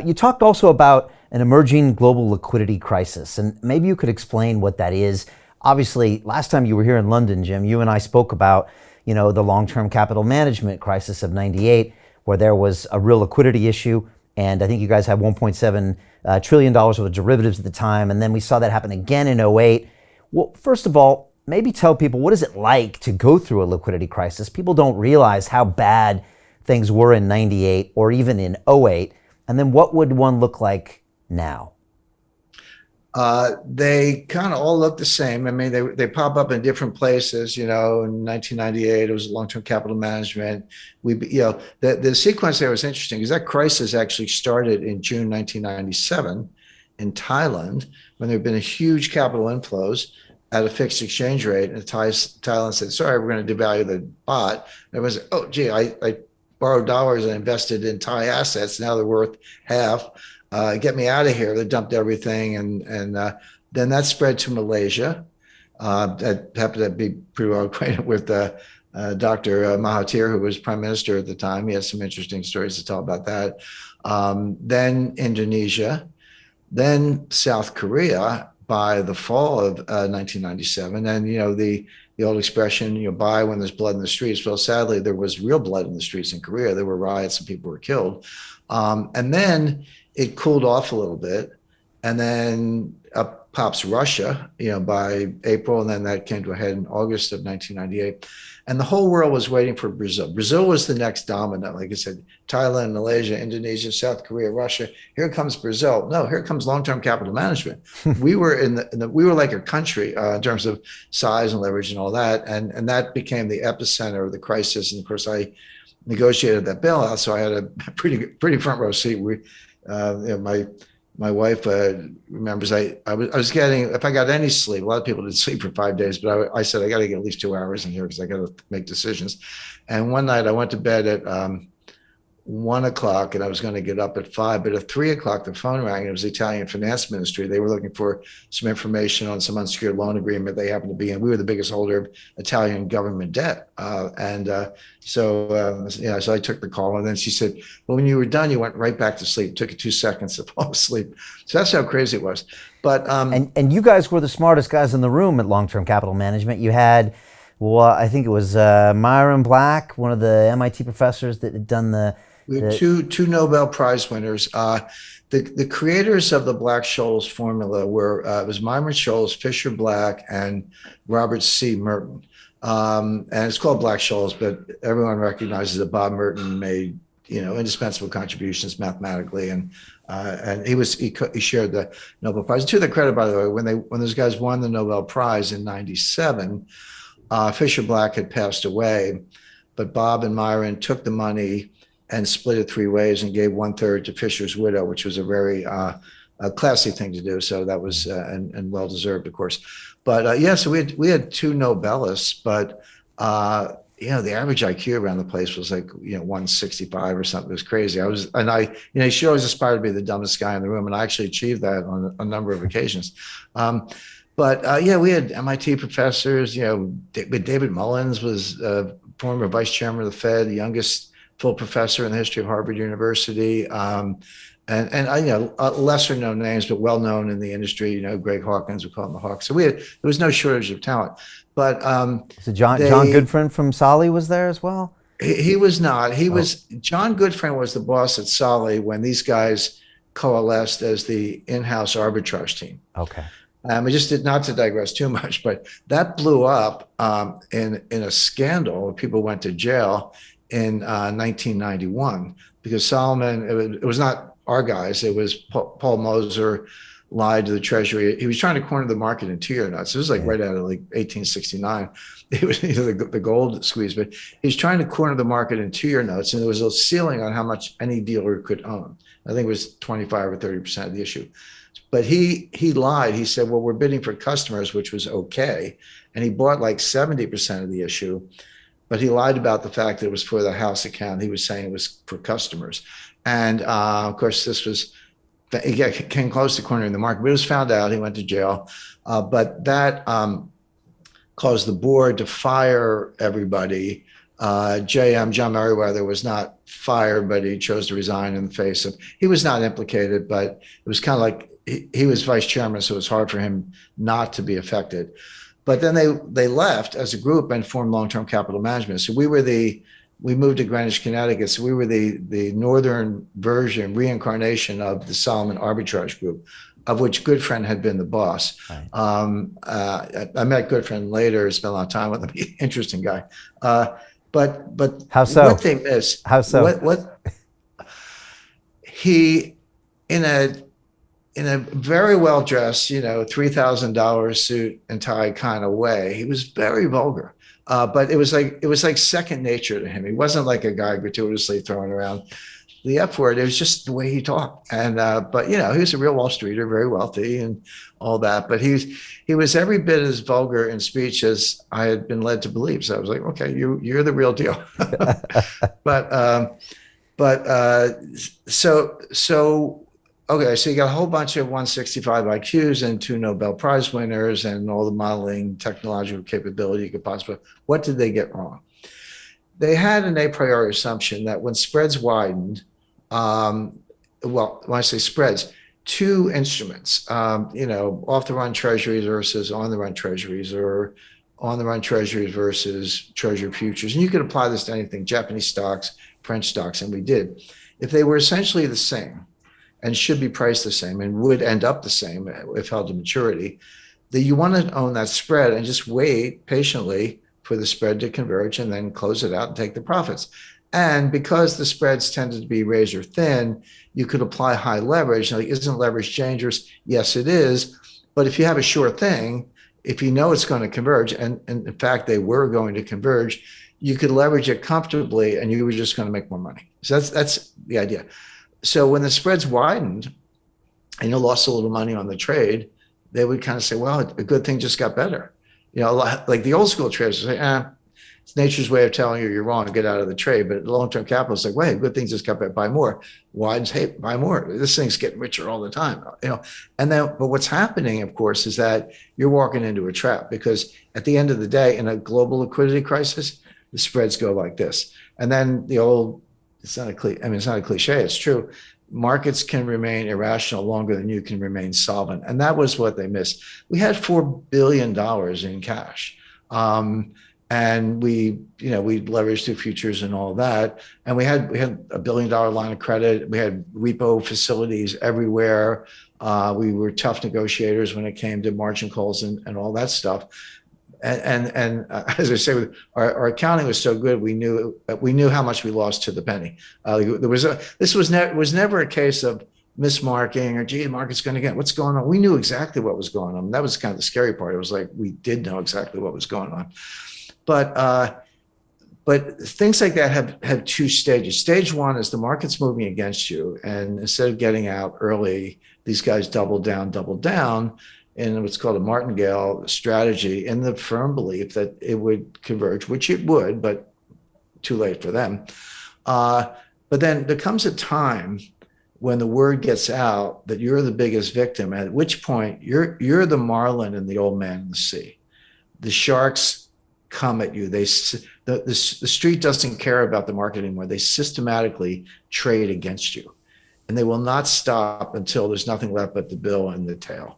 You talked also about an emerging global liquidity crisis, and maybe you could explain what that is. Obviously, last time you were here in London, Jim, you and I spoke about, the long-term capital management crisis of '98, where there was a real liquidity issue, and I think you guys had $1.7 trillion worth of derivatives at the time, and then we saw that happen again in '08. Well, first of all, maybe tell people, what is it like to go through a liquidity crisis? People don't realize how bad things were in '98 or even in '08. And then what would one look like now? They kind of all look the same. I mean, they pop up in different places. In 1998, it was long-term capital management. The sequence there was interesting because that crisis actually started in June 1997 in Thailand, when there had been a huge capital inflows at a fixed exchange rate. And Thailand said, sorry, we're going to devalue the baht. And everyone said, oh, gee, I borrowed dollars and invested in Thai assets. Now they're worth half. Get me out of here. They dumped everything. And then that spread to Malaysia. I happened to be pretty well acquainted with Dr. Mahathir, who was prime minister at the time. He has some interesting stories to tell about that. Then Indonesia, then South Korea by the fall of 1997. And, the old expression, buy when there's blood in the streets. Well, sadly, there was real blood in the streets in Korea. There were riots and people were killed. And then it cooled off a little bit. And then up pops Russia, by April. And then that came to a head in August of 1998. And the whole world was waiting for Brazil. Brazil was the next domino. Like I said, Thailand, Malaysia, Indonesia, South Korea, Russia. Here comes Brazil. No, here comes long-term capital management. We were we were like a country in terms of size and leverage and all that. And that became the epicenter of the crisis. And of course, I negotiated that bailout, so I had a pretty front row seat. My wife remembers I was getting, if I got any sleep, a lot of people didn't sleep for 5 days, but I said, I got to get at least 2 hours in here because I got to make decisions. And one night I went to bed at 1 o'clock and I was going to get up at 5, but at 3 o'clock, the phone rang. And it was the Italian finance ministry. They were looking for some information on some unsecured loan agreement they happened to be in. We were the biggest holder of Italian government debt. So I took the call, and then she said, well, when you were done, you went right back to sleep. It took you 2 seconds to fall asleep. So that's how crazy it was. But and you guys were the smartest guys in the room at Long-Term Capital Management. You had, well, I think it was Myron Black, one of the MIT professors that had done we had two Nobel Prize winners. The creators of the Black-Scholes formula were it was Myron Scholes, Fisher Black, and Robert C. Merton. And it's called Black-Scholes, but everyone recognizes that Bob Merton made indispensable contributions mathematically, and he shared the Nobel Prize. To their credit, by the way, when those guys won the Nobel Prize in '97, Fisher Black had passed away, but Bob and Myron took the money and split it 3 ways and gave 1/3 to Fisher's widow, which was a very classy thing to do. So that was and well deserved, of course. But so we had 2 Nobelists, but the average IQ around the place was like 165 or something. It was crazy. You should always aspire to be the dumbest guy in the room, and I actually achieved that on a number of occasions. We had MIT professors. David Mullins was former vice chairman of the Fed, the youngest full professor in the history of Harvard University, and lesser known names, but well known in the industry. Greg Hawkins, we call him the Hawk. So there was no shortage of talent. But so John Goodfriend from Solly was there as well. He was not. John Goodfriend was the boss at Solly when these guys coalesced as the in-house arbitrage team. Okay. Just not to digress too much, but that blew up in a scandal. People went to jail in 1991 because Solomon, it was not our guys, it was Paul Moser lied to the Treasury. He was trying to corner the market in 2-year notes. It was like right out of like 1869. It was the gold squeeze, but he's trying to corner the market in 2-year notes, and there was a ceiling on how much any dealer could own. I think it was 25 or 30% of the issue. But he lied. He said, well, we're bidding for customers, which was okay. And he bought like 70% of the issue. But he lied about the fact that it was for the house account. He was saying it was for customers. And of course, he came close to cornering the market, but it was found out. He went to jail. But that caused the board to fire everybody John Merriweather, was not fired, but he chose to resign in the face of, he was not implicated, but it was kind of like he was vice chairman, so it was hard for him not to be affected. But then they left as a group and formed Long-Term Capital Management. So we moved to Greenwich, Connecticut. So we were the northern version, reincarnation of the Solomon Arbitrage Group, of which Goodfriend had been the boss. Right. I met Goodfriend later, spent a lot of time with him. Interesting guy. But How so? what they missed, How so? what he, in a very well dressed, $3,000 suit and tie kind of way, he was very vulgar. But it was like second nature to him. He wasn't like a guy gratuitously throwing around the F word. It was just the way he talked. And but he was a real Wall Streeter, very wealthy and all that. But he was every bit as vulgar in speech as I had been led to believe. So I was like, okay, you're the real deal. So okay, so you got a whole bunch of 165 IQs and 2 Nobel Prize winners and all the modeling technological capability you could possibly. What did they get wrong? They had an a priori assumption that when spreads widened, well, when I say spreads, 2 instruments, off the run treasuries versus on the run treasuries, or on the run treasuries versus treasury futures. And you could apply this to anything, Japanese stocks, French stocks, and we did. If they were essentially the same and should be priced the same and would end up the same if held to maturity, that you want to own that spread and just wait patiently for the spread to converge and then close it out and take the profits. And because the spreads tended to be razor thin, you could apply high leverage. Now, isn't leverage dangerous? Yes, it is. But if you have a sure thing, if you know it's going to converge, and in fact, they were going to converge, you could leverage it comfortably and you were just going to make more money. So that's the idea. So when the spreads widened and you lost a little money on the trade, they would kind of say, well, a good thing just got better. Like the old school traders say, it's nature's way of telling you you're wrong to get out of the trade. But long-term capital is like, wait, good things just got better, buy more. Widens, hey, buy more. This thing's getting richer all the time. And then, but what's happening, of course, is that you're walking into a trap, because at the end of the day, in a global liquidity crisis, the spreads go like this. And then it's not a cliche, it's true. Markets can remain irrational longer than you can remain solvent. And that was what they missed. We had $4 billion in cash. And we leveraged through futures and all that. And we had $1 billion line of credit. We had repo facilities everywhere. We were tough negotiators when it came to margin calls and all that stuff. And as I say, our accounting was so good, we knew how much we lost to the penny. This was never a case of mismarking or, gee, the market's going to get, what's going on? We knew exactly what was going on. That was kind of the scary part. It was like we did know exactly what was going on. But things like that have 2 stages. Stage 1 is the market's moving against you, and instead of getting out early, these guys double down in what's called a martingale strategy, in the firm belief that it would converge, which it would, but too late for them. But then there comes a time when the word gets out that you're the biggest victim, at which point you're the marlin and the old man in the sea. The sharks come at you. The street doesn't care about the market anymore. They systematically trade against you, and they will not stop until there's nothing left but the bill and the tail.